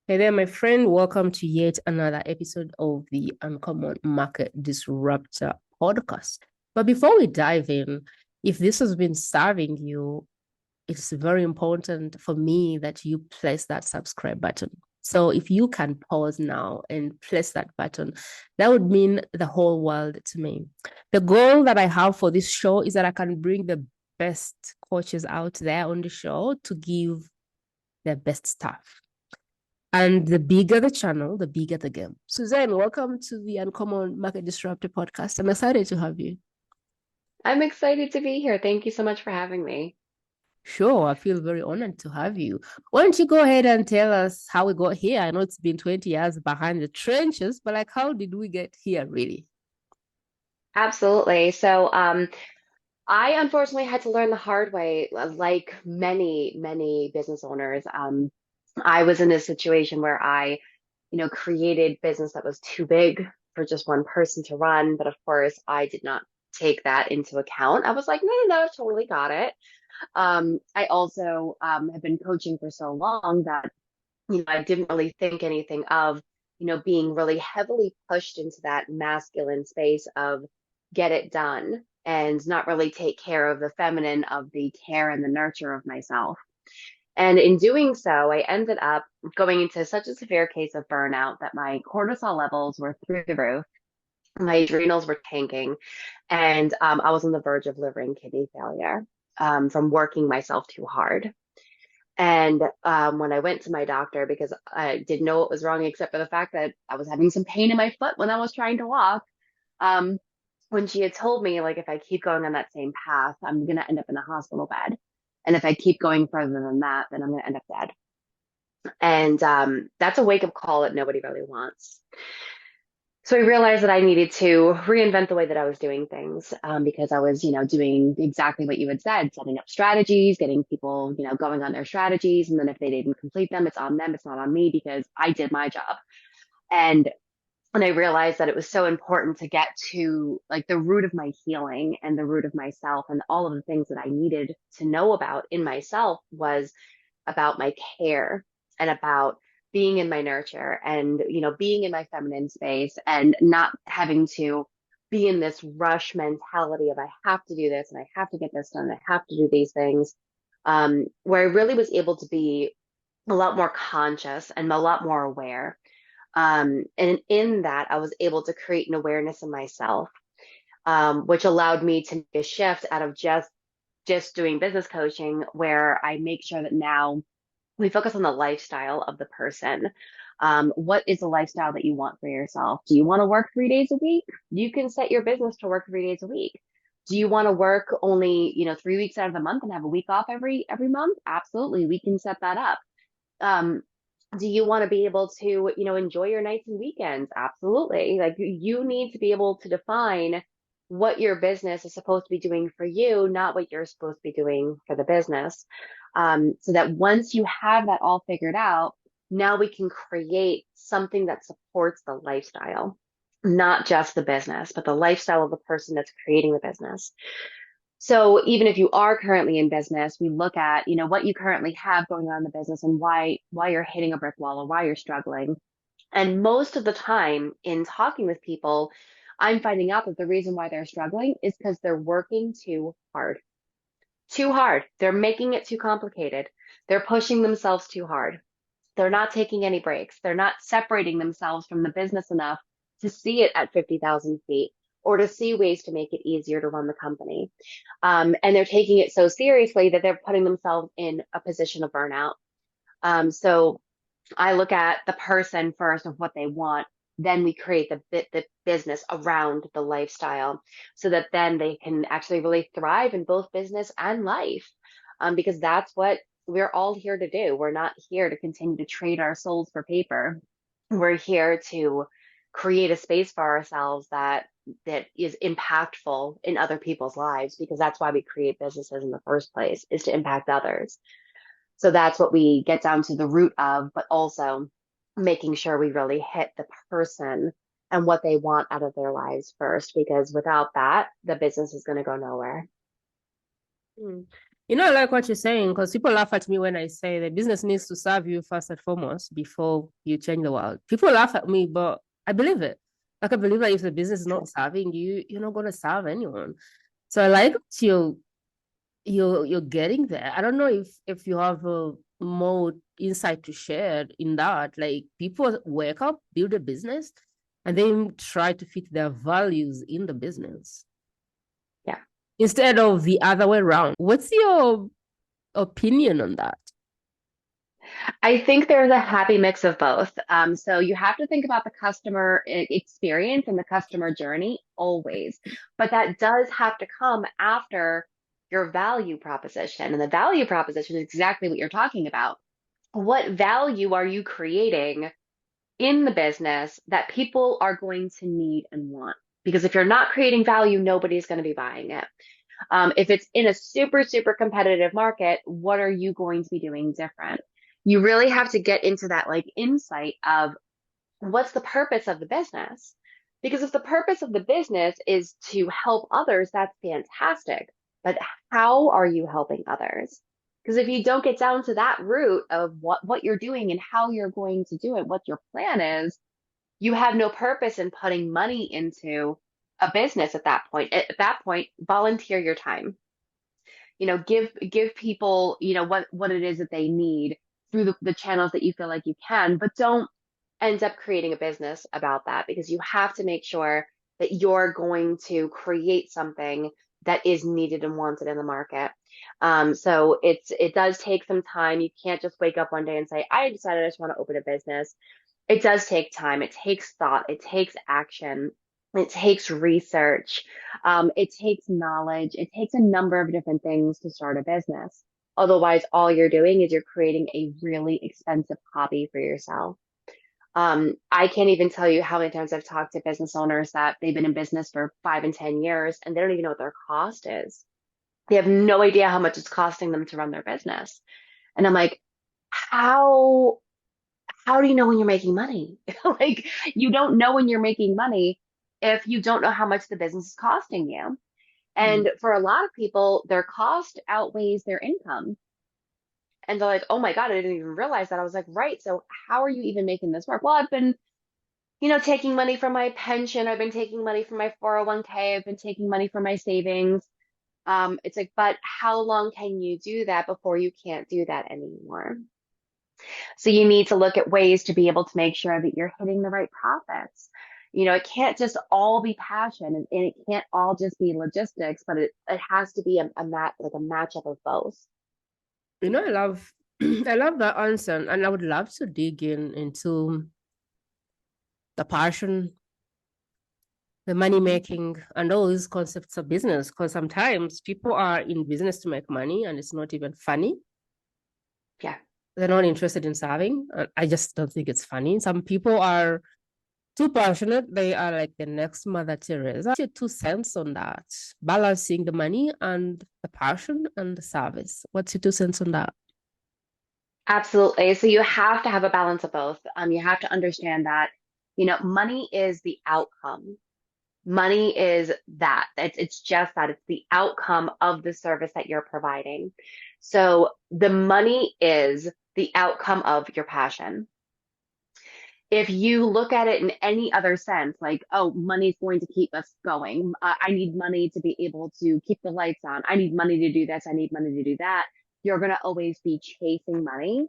Hey there, my friend. Welcome to yet another episode of the Uncommon Market Disruptor podcast. But before we dive in, if this has been serving you, it's very important for me that you press that subscribe button. So if you can pause now and press that button, that would mean the whole world to me. The goal that I have for this show is that I can bring the best coaches out there on the show to give their best stuff. And the bigger the channel, the bigger the game. Suzanne, welcome to the Uncommon Market Disruptor podcast. I'm excited to have you. I'm excited to be here. Thank you so much for having me. Sure, I feel very honored to have you. Why don't you go ahead and tell us how we got here? I know it's been 20 years behind the trenches, but like, how did we get here, really? Absolutely. I unfortunately had to learn the hard way, like many business owners. I was in a situation where I created business that was too big for just one person to run. But of course, I did not take that into account. I was like, no, totally got it. I also have been coaching for so long that I didn't really think anything of being really heavily pushed into that masculine space of get it done and not really take care of the feminine of the care and the nurture of myself. And in doing so, I ended up going into such a severe case of burnout that my cortisol levels were through the roof. My adrenals were tanking, and I was on the verge of liver and kidney failure from working myself too hard. And when I went to my doctor, because I didn't know what was wrong, except for the fact that I was having some pain in my foot when I was trying to walk, um, when she had told me, like, if I keep going on that same path, I'm going to end up in a hospital bed. And if I keep going further than that, then I'm going to end up dead. And that's a wake up call that nobody really wants. So I realized that I needed to reinvent the way that I was doing things because I was doing exactly what you had said, setting up strategies, getting people going on their strategies. And then if they didn't complete them, it's on them. It's not on me because I did my job. And and I realized that it was so important to get to like the root of my healing and the root of myself and all of the things that I needed to know about in myself was about my care and about being in my nurture and being in my feminine space and not having to be in this rush mentality of I have to do this and I have to get this done, I have to do these things, where I really was able to be a lot more conscious and a lot more aware. And in that, I was able to create an awareness in myself, which allowed me to make a shift out of just doing business coaching, where I make sure that now we focus on the lifestyle of the person. What is the lifestyle that you want for yourself? Do you want to work 3 days a week? You can set your business to work 3 days a week. Do you want to work only 3 weeks out of the month and have a week off every month? Absolutely, we can set that up. Um, do you want to be able to enjoy your nights and weekends? Absolutely. Like you need to be able to define what your business is supposed to be doing for you, not what you're supposed to be doing for the business. So that once you have that all figured out, now we can create something that supports the lifestyle, not just the business, but the lifestyle of the person that's creating the business. So even if you are currently in business, we look at what you currently have going on in the business and why you're hitting a brick wall or why you're struggling. And most of the time in talking with people, I'm finding out that the reason why they're struggling is because they're working too hard. Too hard. They're making it too complicated. They're pushing themselves too hard. They're not taking any breaks. They're not separating themselves from the business enough to see it at 50,000 feet or to see ways to make it easier to run the company. And they're taking it so seriously that they're putting themselves in a position of burnout. So I look at the person first of what they want. Then we create the business around the lifestyle so that then they can actually really thrive in both business and life. Because that's what we're all here to do. We're not here to continue to trade our souls for paper. We're here to create a space for ourselves that is impactful in other people's lives because that's why we create businesses in the first place is to impact others. So that's what we get down to the root of, but also making sure we really hit the person and what they want out of their lives first, because without that, the business is going to go nowhere. Hmm. I like what you're saying because people laugh at me when I say the business needs to serve you first and foremost before you change the world. People laugh at me, but I believe it. Like I believe that if the business is not serving you, you're not going to serve anyone. So I like that you're getting there. I don't know if you have more insight to share in that. Like people wake up, build a business, and then try to fit their values in the business Yeah. instead of the other way around. What's your opinion on that? I think there's a happy mix of both. So you have to think about the customer experience and the customer journey always, but that does have to come after your value proposition. And the value proposition is exactly what you're talking about. What value are you creating in the business that people are going to need and want? Because if you're not creating value, nobody's going to be buying it. If it's in a super, super competitive market, what are you going to be doing different? You really have to get into that like insight of what's the purpose of the business? Because if the purpose of the business is to help others, that's fantastic. But how are you helping others? Because if you don't get down to that root of what you're doing and how you're going to do it, what your plan is, you have no purpose in putting money into a business at that point. At that point, volunteer your time. Give people, what it is that they need through the channels that you feel like you can, but don't end up creating a business about that because you have to make sure that you're going to create something that is needed and wanted in the market. So it does take some time. You can't just wake up one day and say, I decided I just want to open a business. It does take time. It takes thought. It takes action. It takes research. It takes knowledge. It takes a number of different things to start a business. Otherwise, all you're doing is you're creating a really expensive hobby for yourself. I can't even tell you how many times I've talked to business owners that they've been in business for 5 and 10 years and they don't even know what their cost is. They have no idea how much it's costing them to run their business. And I'm like, how how do you know when you're making money? Like, you don't know when you're making money if you don't know how much the business is costing you. Mm. And for a lot of people, their cost outweighs their income. And they're like, oh my God, I didn't even realize that. I was like, right. So how are you even making this work? Well, I've been, taking money from my pension. I've been taking money from my 401k. I've been taking money from my savings. It's like, but how long can you do that before you can't do that anymore? So you need to look at ways to be able to make sure that you're hitting the right profits. It can't just all be passion and it can't all just be logistics, but it has to be like a matchup of both. I love I love that answer, and I would love to dig into the passion, the money making, and all these concepts of business. Because sometimes people are in business to make money, and it's not even funny. Yeah, They're not interested in serving. I just don't think it's funny. Some people are too passionate. They are like the next Mother Teresa. What's your 2 cents on that? Balancing the money and the passion and the service. What's your 2 cents on that? absolutely. So you have to have a balance of both. You have to understand that, money is the outcome. Money is that. It's just that. It's the outcome of the service that you're providing. So the money is the outcome of your passion. If you look at it in any other sense, like, oh, money's going to keep us going. I need money to be able to keep the lights on. I need money to do this. I need money to do that. You're going to always be chasing money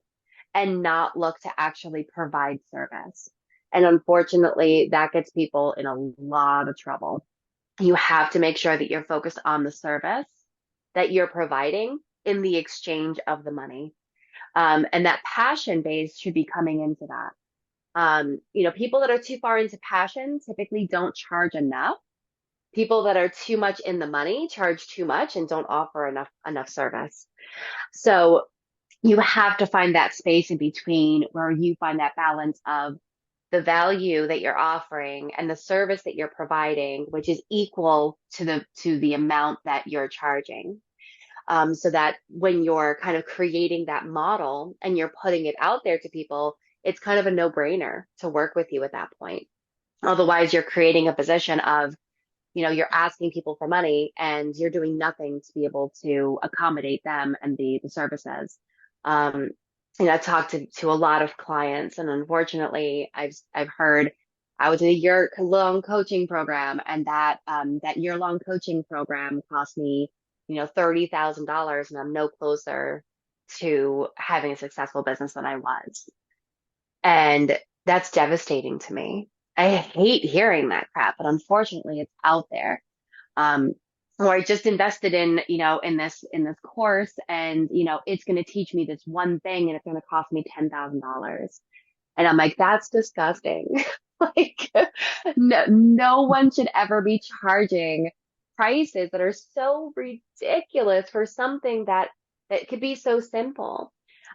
and not look to actually provide service. And unfortunately, that gets people in a lot of trouble. You have to make sure that you're focused on the service that you're providing in the exchange of the money. And that passion base should be coming into that. People that are too far into passion typically don't charge enough. People that are too much in the money charge too much and don't offer enough service. So you have to find that space in between where you find that balance of the value that you're offering and the service that you're providing, which is equal to the amount that you're charging. So that when you're kind of creating that model and you're putting it out there to people, it's kind of a no-brainer to work with you at that point. Otherwise, you're creating a position of you're asking people for money and you're doing nothing to be able to accommodate them and the services. Um, I've talked to a lot of clients, and unfortunately, I've heard I was in a year-long coaching program, and that year-long coaching program cost me, $30,000, and I'm no closer to having a successful business than I was. And that's devastating to me. I hate hearing that crap, but unfortunately it's out there. Um, or I just invested in this course, and it's going to teach me this one thing and it's going to cost me $10,000. And I'm like, that's disgusting. Like, no one should ever be charging prices that are so ridiculous for something that could be so simple.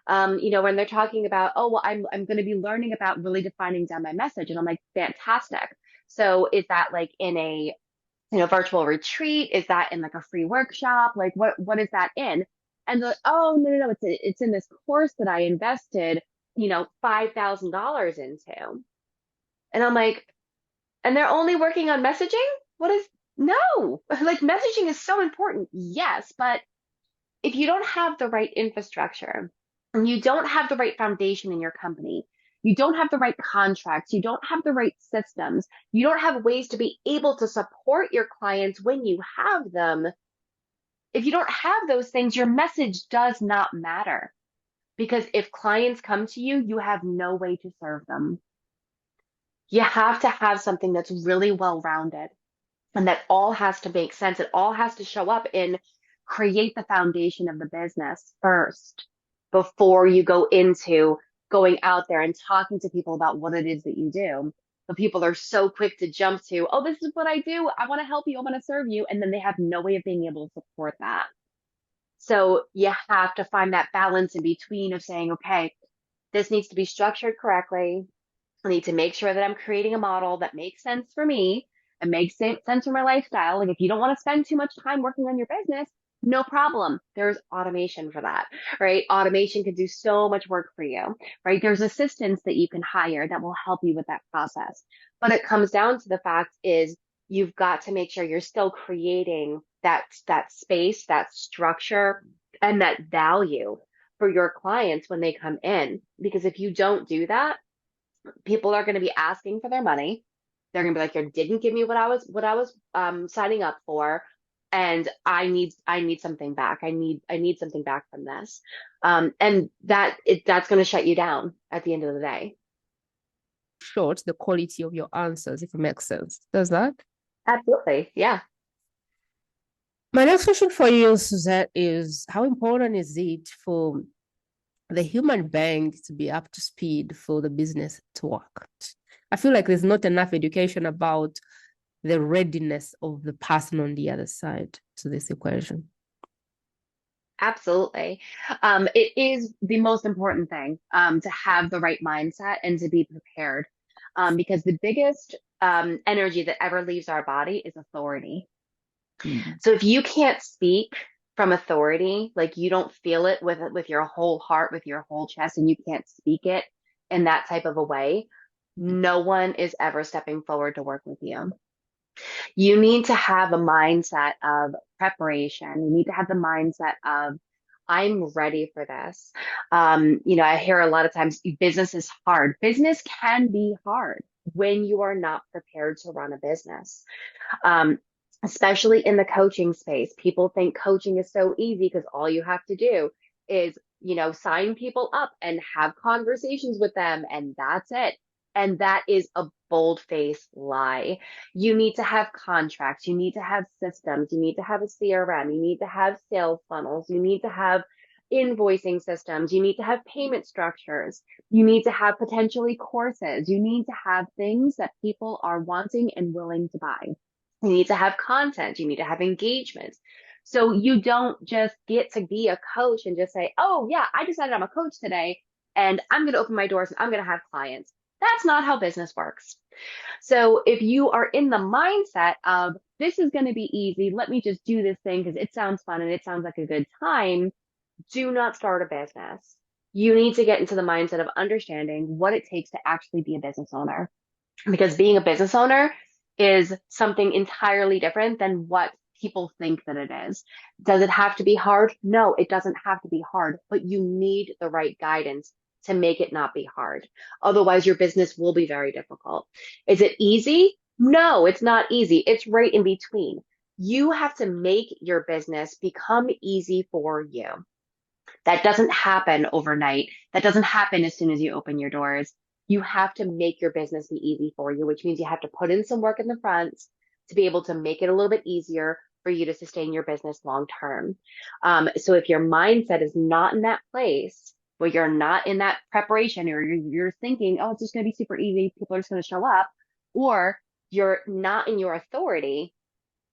When they're talking about, oh, well, I'm going to be learning about really defining down my message, and I'm like, fantastic. So is that like in a virtual retreat? Is that in like a free workshop? Like what is that in? And they're like, oh, no, it's in this course that I invested, $5,000 into. And I'm like, and they're only working on messaging? What is, no, like messaging is so important. Yes, but if you don't have the right infrastructure and you don't have the right foundation in your company, you don't have the right contracts, you don't have the right systems, you don't have ways to be able to support your clients when you have them. If you don't have those things, your message does not matter, because if clients come to you, you have no way to serve them. You have to have something that's really well rounded, and that all has to make sense. It all has to show up in create the foundation of the business first before you go into going out there and talking to people about what it is that you do. But people are so quick to jump to, oh, this is what I do. I want to help you. I want to serve you. And then they have no way of being able to support that. So you have to find that balance in between of saying, okay, this needs to be structured correctly. I need to make sure that I'm creating a model that makes sense for me and makes sense for my lifestyle. Like if you don't want to spend too much time working on your business, no problem. There's automation for that, right? Automation can do so much work for you, right? There's assistants that you can hire that will help you with that process. But it comes down to the fact is you've got to make sure you're still creating that space, that structure, and that value for your clients when they come in. Because if you don't do that, people are going to be asking for their money. They're going to be like, you didn't give me what I was signing up for, and I need something back. I need something back from this. And that's going to shut you down at the end of the day. Short the quality of your answers, if it makes sense. Does that? Absolutely. Yeah. My next question for you, Suzette, is how important is it for the human being to be up to speed for the business to work? I feel like there's not enough education about the readiness of the person on the other side to this equation. Absolutely. It is the most important thing, to have the right mindset and to be prepared. Because the biggest energy that ever leaves our body is authority. Mm. So if you can't speak from authority, like you don't feel it with your whole heart, with your whole chest, and you can't speak it in that type of a way, no one is ever stepping forward to work with you. You need to have a mindset of preparation. You need to have the mindset of, I'm ready for this. I hear a lot of times business is hard. Business can be hard when you are not prepared to run a business. Um, Especially in the coaching space, people think coaching is so easy because all you have to do is, sign people up and have conversations with them, and that's it. And that is a bold-faced lie. You need to have contracts, you need to have systems, you need to have a CRM, you need to have sales funnels, you need to have invoicing systems, you need to have payment structures, you need to have potentially courses, you need to have things that people are wanting and willing to buy. You need to have content. You need to have engagement. So you don't just get to be a coach and just say, oh, yeah, I decided I'm a coach today and I'm going to open my doors and I'm going to have clients. That's not how business works. So if you are in the mindset of this is going to be easy, let me just do this thing because it sounds fun and it sounds like a good time, do not start a business. You need to get into the mindset of understanding what it takes to actually be a business owner. Because being a business owner is something entirely different than what people think that it is. Does it have to be hard? No, it doesn't have to be hard, but you need the right guidance to make it not be hard. Otherwise, your business will be very difficult. Is it easy? No, it's not easy. It's right in between. You have to make your business become easy for you. That doesn't happen overnight. That doesn't happen as soon as you open your doors. You have to make your business be easy for you, which means you have to put in some work in the front to be able to make it a little bit easier for you to sustain your business long term. So if your mindset is not in that place where you're not in that preparation, or you're thinking, oh, it's just going to be super easy, people are just going to show up, or you're not in your authority,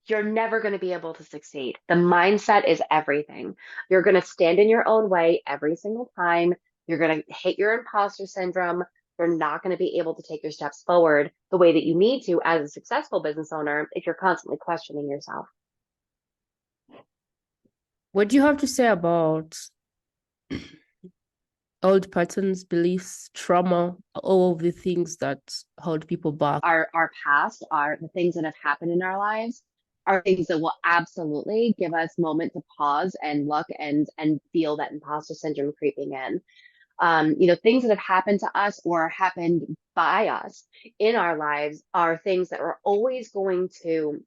you're never going to be able to succeed. The mindset is everything. You're going to stand in your own way every single time. You're going to hit your imposter syndrome. You're not going to be able to take your steps forward the way that you need to as a successful business owner if you're constantly questioning yourself. What do you have to say about old patterns, beliefs, trauma, all of the things that hold people back? Our past, are the things that have happened in our lives, are things that will absolutely give us moment to pause and look and feel that imposter syndrome creeping in. Things that have happened to us or happened by us in our lives are things that are always going to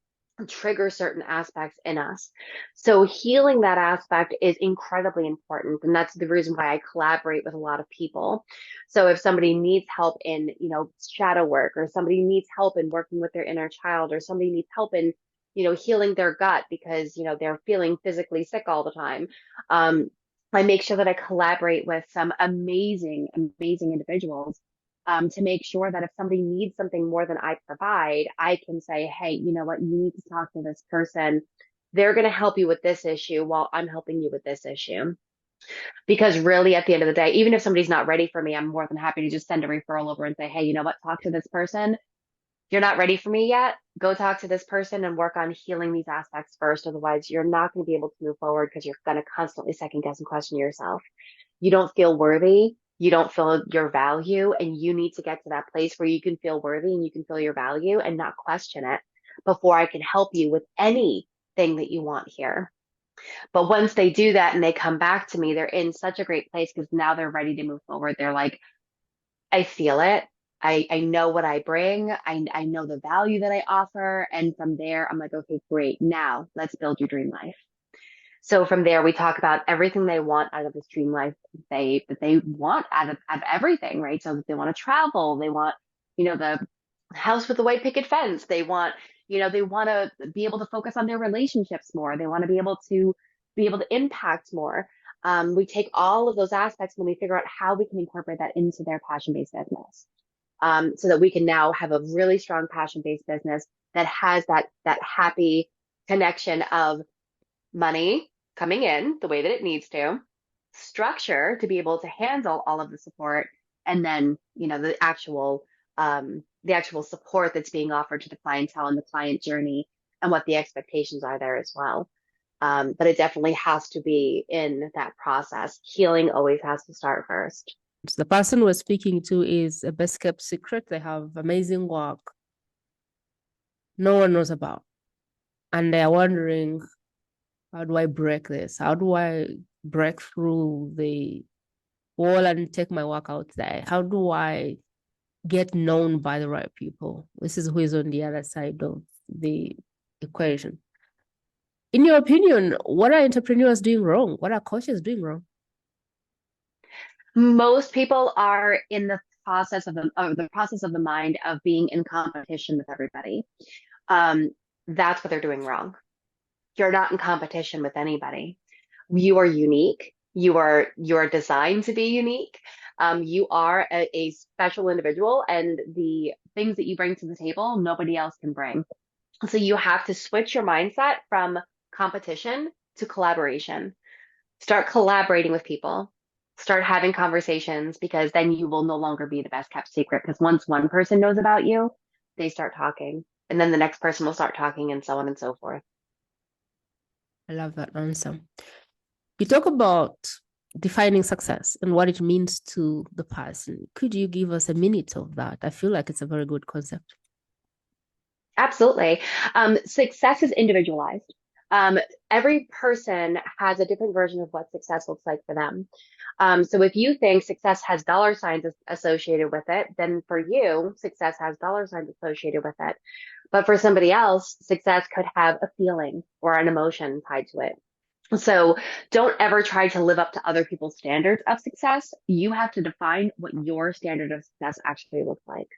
trigger certain aspects in us. So healing that aspect is incredibly important. And that's the reason why I collaborate with a lot of people. So if somebody needs help in, shadow work, or somebody needs help in working with their inner child, or somebody needs help in, healing their gut because, they're feeling physically sick all the time. I make sure that I collaborate with some amazing, amazing individuals to make sure that if somebody needs something more than I provide, I can say, hey, you know what, you need to talk to this person. They're going to help you with this issue while I'm helping you with this issue. Because really, at the end of the day, even if somebody's not ready for me, I'm more than happy to just send a referral over and say, hey, you know what, talk to this person. You're not ready for me yet. Go talk to this person and work on healing these aspects first. Otherwise, you're not going to be able to move forward because you're going to constantly second guess and question yourself. You don't feel worthy. You don't feel your value, and you need to get to that place where you can feel worthy and you can feel your value and not question it before I can help you with anything that you want here. But once they do that and they come back to me, they're in such a great place because now they're ready to move forward. They're like, I feel it. I know what I bring. I know the value that I offer. And from there, I'm like, okay, great. Now let's build your dream life. So from there, we talk about everything they want out of this dream life that they want out of everything, right? So they want to travel, they want, the house with the white picket fence. They want to be able to focus on their relationships more. They want to be able to impact more. We take all of those aspects and we figure out how we can incorporate that into their passion-based business. So that we can now have a really strong passion-based business that has that happy connection of money coming in the way that it needs to, structure to be able to handle all of the support, and then, the actual support that's being offered to the clientele and the client journey and what the expectations are there as well. But it definitely has to be in that process. Healing always has to start first. The person we're speaking to is a best kept secret. They have amazing work no one knows about. And they're wondering, how do I break this? How do I break through the wall and take my work out there? How do I get known by the right people? This is who is on the other side of the equation. In your opinion, what are entrepreneurs doing wrong? What are coaches doing wrong? Most people are in the process of the mind of being in competition with everybody. That's what they're doing wrong. You're not in competition with anybody. You are unique. You're designed to be unique. You are a special individual, and the things that you bring to the table, nobody else can bring. So you have to switch your mindset from competition to collaboration. Start collaborating with people. Start having conversations, because then you will no longer be the best kept secret. Because once one person knows about you, they start talking, and then the next person will start talking, and so on and so forth. I love that answer. You talk about defining success and what it means to the person. Could you give us a minute of that? I feel like it's a very good concept. Absolutely. Success is individualized. Um, every person has a different version of what success looks like for them. So if you think success has dollar signs associated with it, then for you, success has dollar signs associated with it. But for somebody else, success could have a feeling or an emotion tied to it. So don't ever try to live up to other people's standards of success. You have to define what your standard of success actually looks like.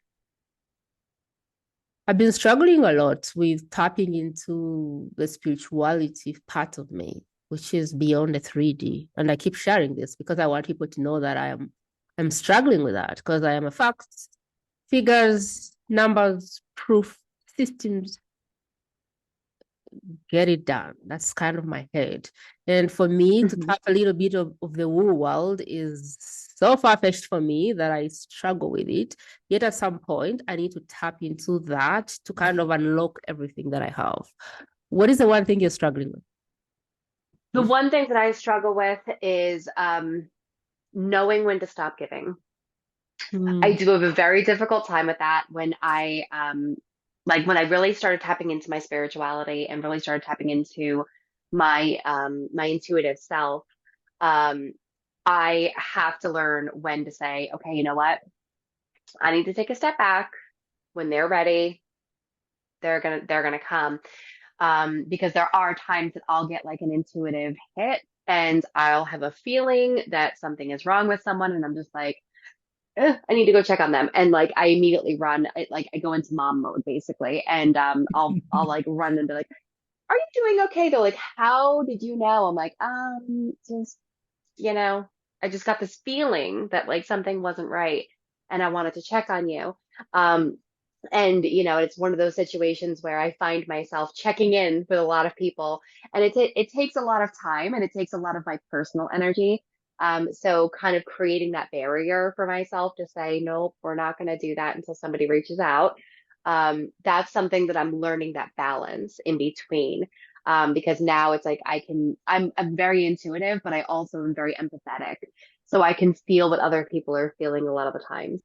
I've been struggling a lot with tapping into the spirituality part of me, which is beyond the 3D. And I keep sharing this because I want people to know that I'm struggling with that because I am a facts, figures, numbers, proof, systems, get it done. That's kind of my head. And for me to Mhm. tap a little bit of the woo world is so far-fetched for me that I struggle with it. Yet at some point, I need to tap into that to kind of unlock everything that I have. What is the one thing you're struggling with? The one thing that I struggle with is knowing when to stop giving. I Hmm. do have a very difficult time with that when like when I really started tapping into my spirituality and really started tapping into my intuitive self. Um, I have to learn when to say, okay, you know what? I need to take a step back. When they're ready, they're gonna come. Because there are times that I'll get like an intuitive hit and I'll have a feeling that something is wrong with someone, and I'm just like, "Ugh, I need to go check on them." And like I immediately run, I go into mom mode basically, and I'll like run and be like, "Are you doing okay?" They're like, "How did you know?" I'm like, just you know, I just got this feeling that like something wasn't right, and I wanted to check on you. Um, and it's one of those situations where I find myself checking in with a lot of people, and it takes a lot of time and it takes a lot of my personal energy. So kind of creating that barrier for myself to say, nope, we're not going to do that until somebody reaches out. That's something that I'm learning, that balance in between. Because now it's like I'm very intuitive, but I also am very empathetic. So I can feel what other people are feeling a lot of the times.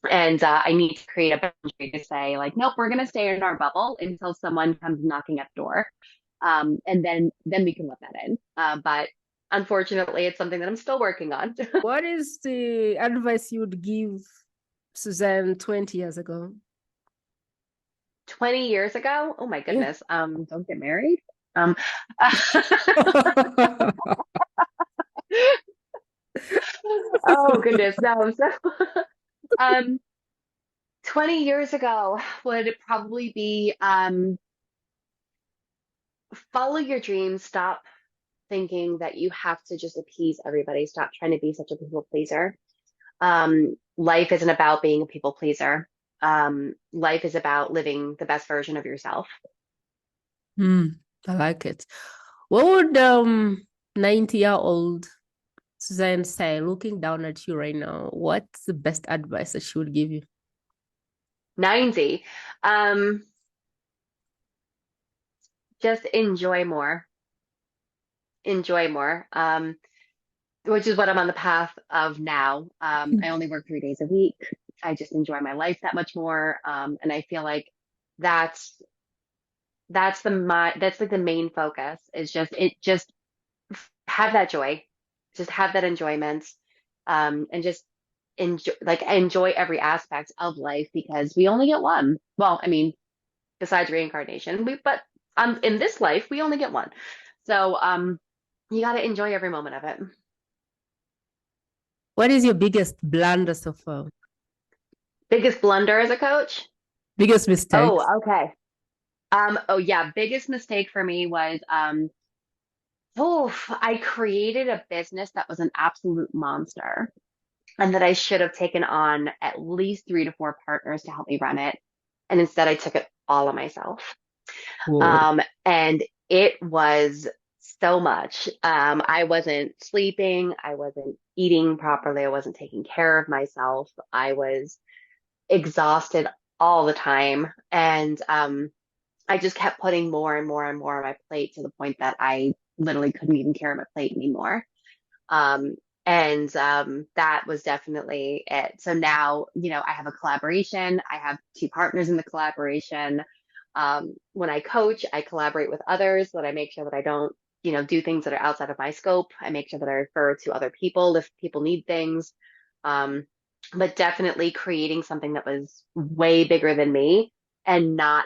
And I need to create a boundary to say, like, nope, we're going to stay in our bubble until someone comes knocking at the door. And then we can let that in. But unfortunately, it's something that I'm still working on. What is the advice you would give Suzanne 20 years ago? 20 years ago, oh my Yeah. goodness, don't get married. Um, oh goodness, no. So, um, 20 years ago would probably be follow your dreams, stop thinking that you have to just appease everybody. Stop trying to be such a people pleaser. Life isn't about being a people pleaser. Life is about living the best version of yourself. Hmm, I like it. What would 90-year-old Suzanne say, looking down at you right now, what's the best advice that she would give you? 90. Um, just enjoy more. Enjoy more. Which is what I'm on the path of now. I only work 3 days a week. I just enjoy my life that much more. And I feel like that's that's like the main focus is just have that joy, just have that enjoyment, and just enjoy every aspect of life because we only get one. Well, I mean, besides reincarnation, but in this life we only get one. So you got to enjoy every moment of it. What is your biggest blunder so far? Biggest blunder as a coach? Biggest mistake? Oh, okay. Oh yeah, biggest mistake for me was I created a business that was an absolute monster and that I should have taken on at least 3 to 4 partners to help me run it. And instead I took it all on myself. Whoa. And it was so much. I wasn't sleeping, I wasn't eating properly, I wasn't taking care of myself. I was exhausted all the time. And I just kept putting more and more and more on my plate to the point that I literally couldn't even carry my plate anymore. Um, and that was definitely it. So now, I have a collaboration. I have 2 partners in the collaboration. When I coach, I collaborate with others, that I make sure that I don't, do things that are outside of my scope. I make sure that I refer to other people if people need things. Um, but definitely creating something that was way bigger than me and not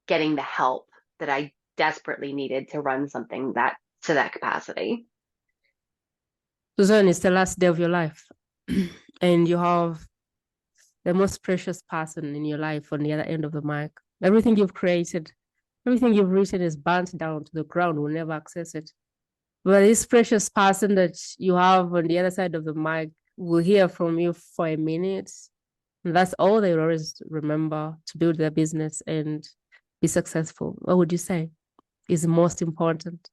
getting the help that I desperately needed to run something that to that capacity. Suzanne, it's the last day of your life, and you have the most precious person in your life on the other end of the mic. Everything you've created, everything you've written is burnt down to the ground. We'll never access it. But this precious person that you have on the other side of the mic will hear from you for a minute. And that's all they always remember to build their business and be successful. What would you say is most important?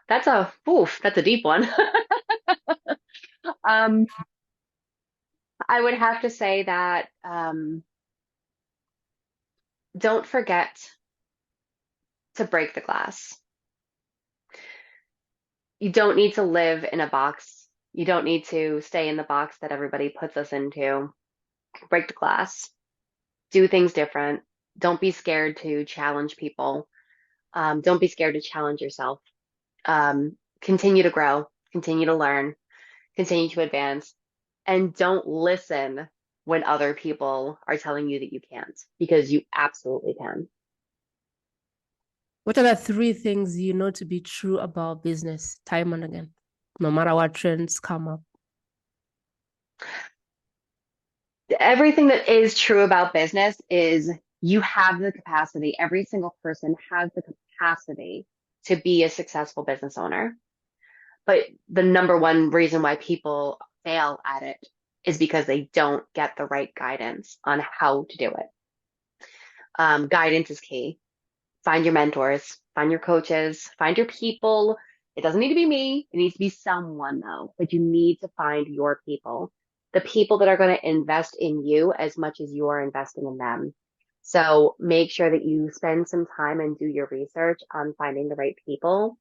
That's a deep one. Um, I would have to say that don't forget to break the glass. You don't need to live in a box. You don't need to stay in the box that everybody puts us into. Break the glass. Do things different. Don't be scared to challenge people. Don't be scared to challenge yourself. Continue to grow, continue to learn, continue to advance, and don't listen when other people are telling you that you can't, because you absolutely can. What are the three things you know to be true about business time and again, no matter what trends come up? Everything that is true about business is you have the capacity, every single person has the capacity to be a successful business owner. But the number one reason why people fail at it is because they don't get the right guidance on how to do it. Guidance is key. Find your mentors, find your coaches, find your people. It doesn't need to be me. It needs to be someone though, but you need to find your people, the people that are going to invest in you as much as you are investing in them. So make sure that you spend some time and do your research on finding the right people,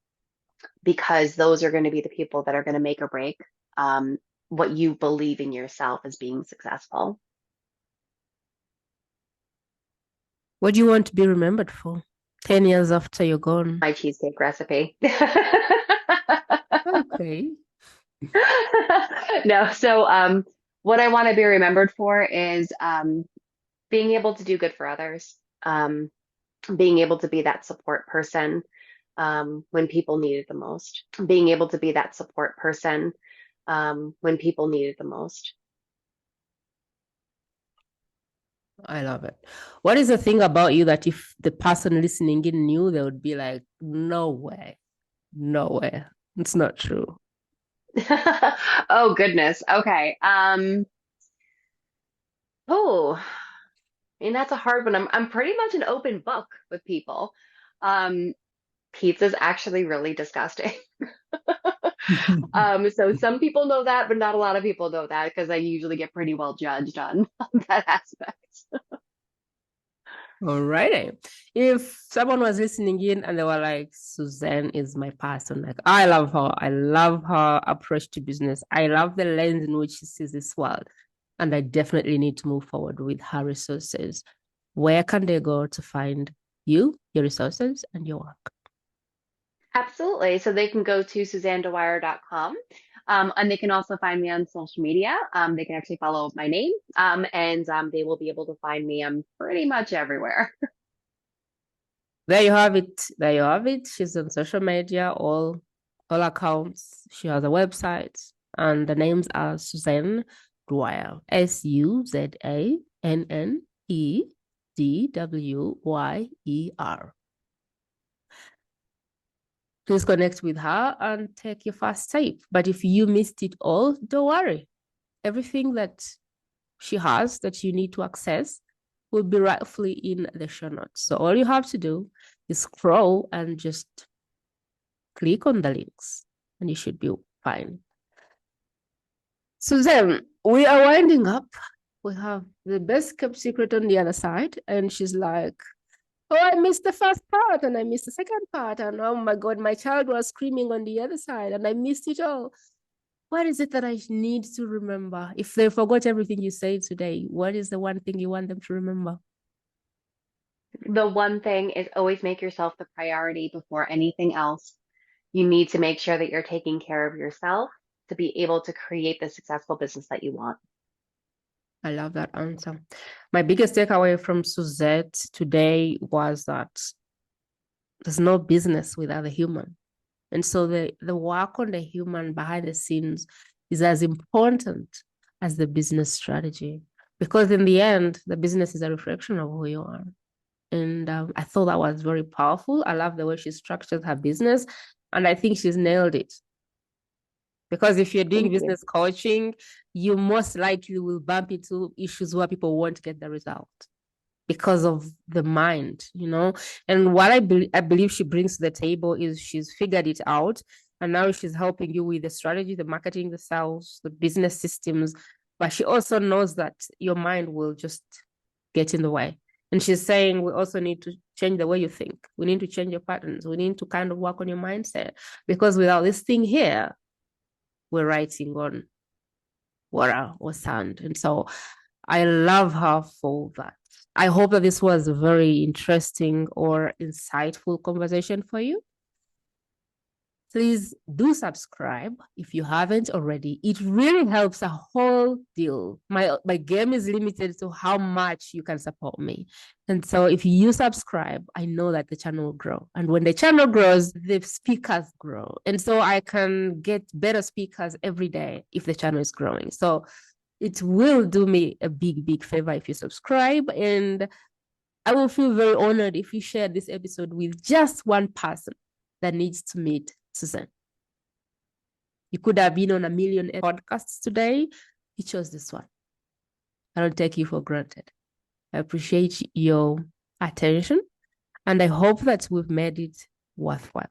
because those are going to be the people that are going to make or break um, what you believe in yourself as being successful. What do you want to be remembered for 10 years after you're gone? My cheesecake recipe. Okay. No, so what I want to be remembered for is being able to do good for others, being able to be that support person when people need it the most, being able to be that support person when people need it the most. I love it. What is the thing about you that if the person listening in knew, they would be like, no way, no way. It's not true. Oh goodness. Okay. Oh, I mean that's a hard one. I'm pretty much an open book with people. Um, Pizza's actually really disgusting. So some people know that, but not a lot of people know that because I usually get pretty well judged on, on that aspect. All righty. If someone was listening in and they were like, Suzanne is my person, like, I love her. I love her approach to business. I love the lens in which she sees this world. And I definitely need to move forward with her resources. Where can they go to find you, your resources, and your work? Absolutely. So they can go to suzannedwyer.com. And they can also find me on social media. They can actually follow my name, and they will be able to find me. I'm pretty much everywhere. There you have it. There you have it. She's on social media, all accounts. She has a website, and the names are Suzanne Dwyer. SUZANNEDWYER. Please connect with her and take your first step. But if you missed it all, don't worry. Everything that she has that you need to access will be rightfully in the show notes. So all you have to do is scroll and just click on the links, and you should be fine. Suzanne, we are winding up. We have the best kept secret on the other side. And she's like, oh, I missed the first part and I missed the second part. And oh my God, my child was screaming on the other side and I missed it all. What is it that I need to remember? If they forgot everything you said today, what is the one thing you want them to remember? The one thing is always make yourself the priority before anything else. You need to make sure that you're taking care of yourself to be able to create the successful business that you want. I love that answer. My biggest takeaway from Suzette today was that there's no business without the human. And so the work on the human behind the scenes is as important as the business strategy. Because in the end, the business is a reflection of who you are. And I thought that was very powerful. I love the way she structured her business. And I think she's nailed it. Because if you're doing Thank you. business coaching, you most likely will bump into issues where people won't get the result because of the mind, you know. And what I believe she brings to the table is she's figured it out, and now she's helping you with the strategy, the marketing, the sales, the business systems. But she also knows that your mind will just get in the way. And she's saying we also need to change the way you think. We need to change your patterns. We need to kind of work on your mindset, because without this thing here, we're writing on water or sand. And so I love her for that. I hope that this was a very interesting or insightful conversation for you. Please do subscribe if you haven't already. It really helps a whole deal. My game is limited to how much you can support me. And so if you subscribe, I know that the channel will grow. And when the channel grows, the speakers grow. And so I can get better speakers every day if the channel is growing. So it will do me a big, big favor if you subscribe. And I will feel very honored if you share this episode with just one person that needs to meet Suzanne. You could have been on a million podcasts today. You chose this one. I don't take you for granted. I appreciate your attention, and I hope that we've made it worthwhile.